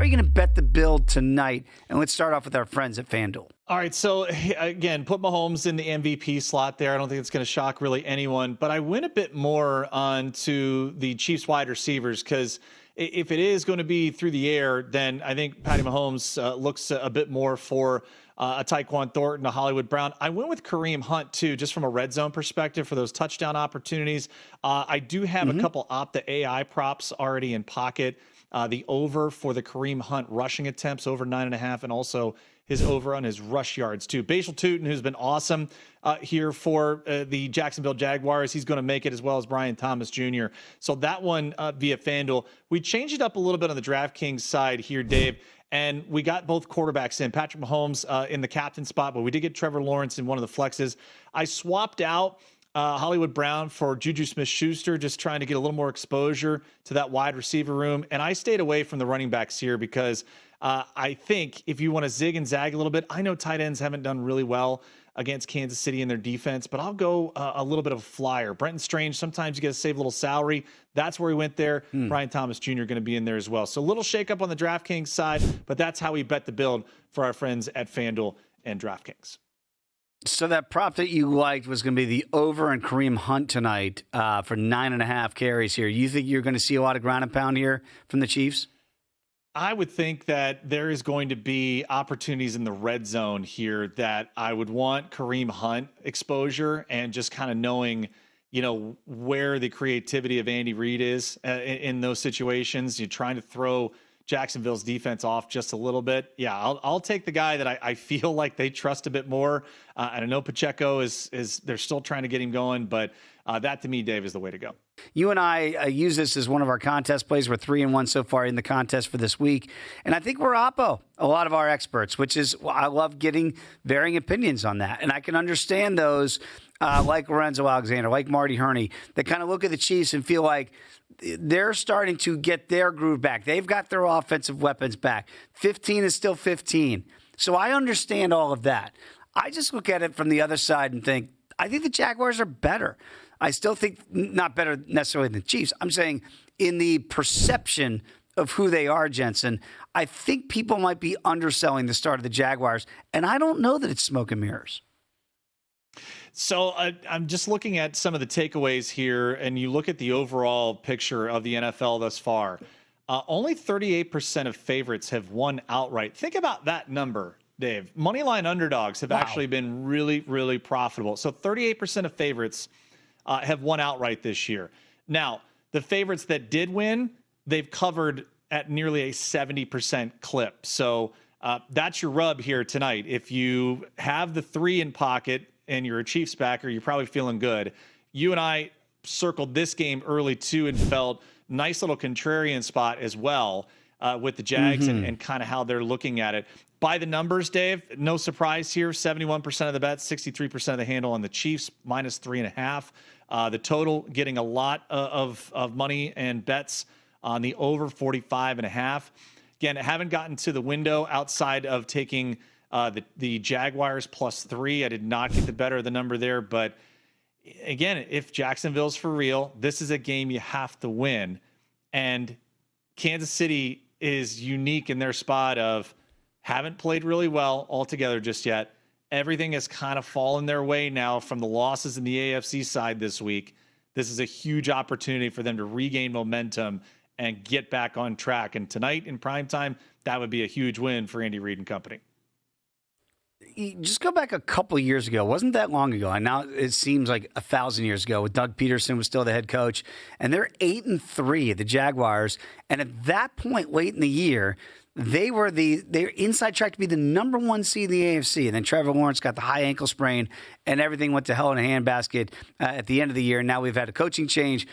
are you going to bet the build tonight? And let's start off with our friends at FanDuel. All right, so again, put Mahomes in the MVP slot there. I don't think it's going to shock really anyone, but I went a bit more onto the Chiefs wide receivers because if it is going to be through the air, then I think Patty Mahomes looks a bit more for a Tyquan Thornton, a Hollywood Brown. I went with Kareem Hunt, too, just from a red zone perspective for those touchdown opportunities. I do have a couple Opta AI props already in pocket. The over for the Kareem Hunt rushing attempts, over 9.5, and also his over on his rush yards, too. Bashal Tutin, who's been awesome here for the Jacksonville Jaguars. He's going to make it, as well as Brian Thomas Jr. So that one via FanDuel. We changed it up a little bit on the DraftKings side here, Dave, and we got both quarterbacks in. Patrick Mahomes in the captain spot, but we did get Trevor Lawrence in one of the flexes. I swapped out Hollywood Brown for Juju Smith-Schuster, just trying to get a little more exposure to that wide receiver room. And I stayed away from the running backs here because I think if you want to zig and zag a little bit, I know tight ends haven't done really well against Kansas City in their defense, but I'll go a little bit of a flyer. Brenton Strange, sometimes you get to save a little salary. That's where he went there. Brian Thomas Jr. going to be in there as well. So a little shakeup on the DraftKings side, but that's how we bet the build for our friends at FanDuel and DraftKings. So that prop that you liked was going to be the over in Kareem Hunt tonight for 9.5 carries here. You think you're going to see a lot of ground and pound here from the Chiefs? I would think that there is going to be opportunities in the red zone here that I would want Kareem Hunt exposure and just kind of knowing, where the creativity of Andy Reid is in those situations. You're trying to throw Jacksonville's defense off just a little bit. Yeah, I'll take the guy that I feel like they trust a bit more. And I know Pacheco is they're still trying to get him going, but that to me, Dave, is the way to go. You and I use this as one of our contest plays. We're 3-1 so far in the contest for this week. And I think we're Oppo, a lot of our experts, which is, I love getting varying opinions on that. And I can understand those like Lorenzo Alexander, like Marty Herney, that kind of look at the Chiefs and feel like they're starting to get their groove back. They've got their offensive weapons back. 15 is still 15. So I understand all of that. I just look at it from the other side and think, I think the Jaguars are better. I still think not better necessarily than the Chiefs. I'm saying in the perception of who they are, Jensen, I think people might be underselling the start of the Jaguars, and I don't know that it's smoke and mirrors. So I'm just looking at some of the takeaways here, and you look at the overall picture of the NFL thus far. Only 38% of favorites have won outright. Think about that number, Dave. Moneyline underdogs have actually been really, really profitable. So 38% of favorites have won outright this year. Now, the favorites that did win, they've covered at nearly a 70% clip. So that's your rub here tonight. If you have the 3 in pocket and you're a Chiefs backer, you're probably feeling good. You and I circled this game early too and felt nice little contrarian spot as well with the Jags and kind of how they're looking at it. By the numbers, Dave, no surprise here. 71% of the bets, 63% of the handle on the Chiefs, minus 3.5. The total getting a lot of money and bets on the over 45.5. Again, I haven't gotten to the window outside of taking the Jaguars plus 3. I did not get the better of the number there. But again, if Jacksonville's for real, this is a game you have to win. And Kansas City is unique in their spot of haven't played really well altogether just yet. Everything has kind of fallen their way now from the losses in the AFC side this week. This is a huge opportunity for them to regain momentum and get back on track. And tonight in primetime, that would be a huge win for Andy Reid and company. Just go back a couple of years ago. Wasn't that long ago. And now it seems like 1,000 years ago with Doug Peterson was still the head coach. And they're 8-3, the Jaguars. And at that point late in the year, they're inside track to be the number 1 seed in the AFC. And then Trevor Lawrence got the high ankle sprain and everything went to hell in a handbasket at the end of the year. Now we've had a coaching change.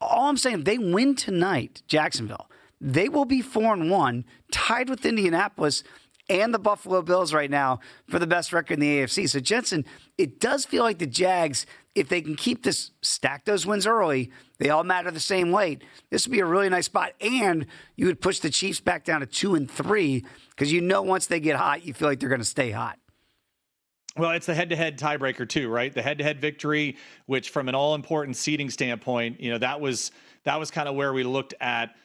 All I'm saying, they win tonight, Jacksonville. They will be 4-1, tied with Indianapolis and the Buffalo Bills right now for the best record in the AFC. So, Jensen, it does feel like the Jags, if they can keep this, stack those wins early, they all matter the same weight. This would be a really nice spot. And you would push the Chiefs back down to 2-3 because once they get hot, you feel like they're going to stay hot. Well, it's the head-to-head tiebreaker too, right? The head-to-head victory, which from an all-important seeding standpoint, that was kind of where we looked at,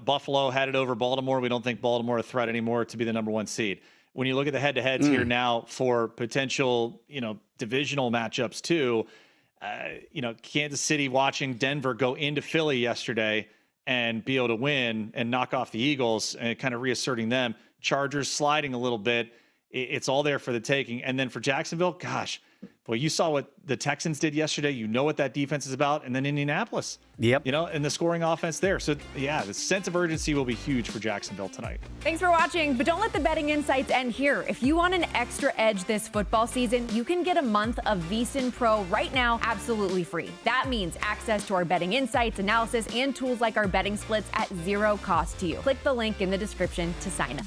Buffalo had it over Baltimore. We don't think Baltimore a threat anymore to be the number 1 seed. When you look at the head-to-heads here now for potential, divisional matchups too, Kansas City watching Denver go into Philly yesterday and be able to win and knock off the Eagles and kind of reasserting them. Chargers sliding a little bit. It's all there for the taking. And then for Jacksonville, gosh, boy, you saw what the Texans did yesterday. You know what that defense is about. And then Indianapolis. Yep. And the scoring offense there. So, yeah, the sense of urgency will be huge for Jacksonville tonight. Thanks for watching, but don't let the betting insights end here. If you want an extra edge this football season, you can get a month of VSiN Pro right now absolutely free. That means access to our betting insights, analysis, and tools like our betting splits at zero cost to you. Click the link in the description to sign up.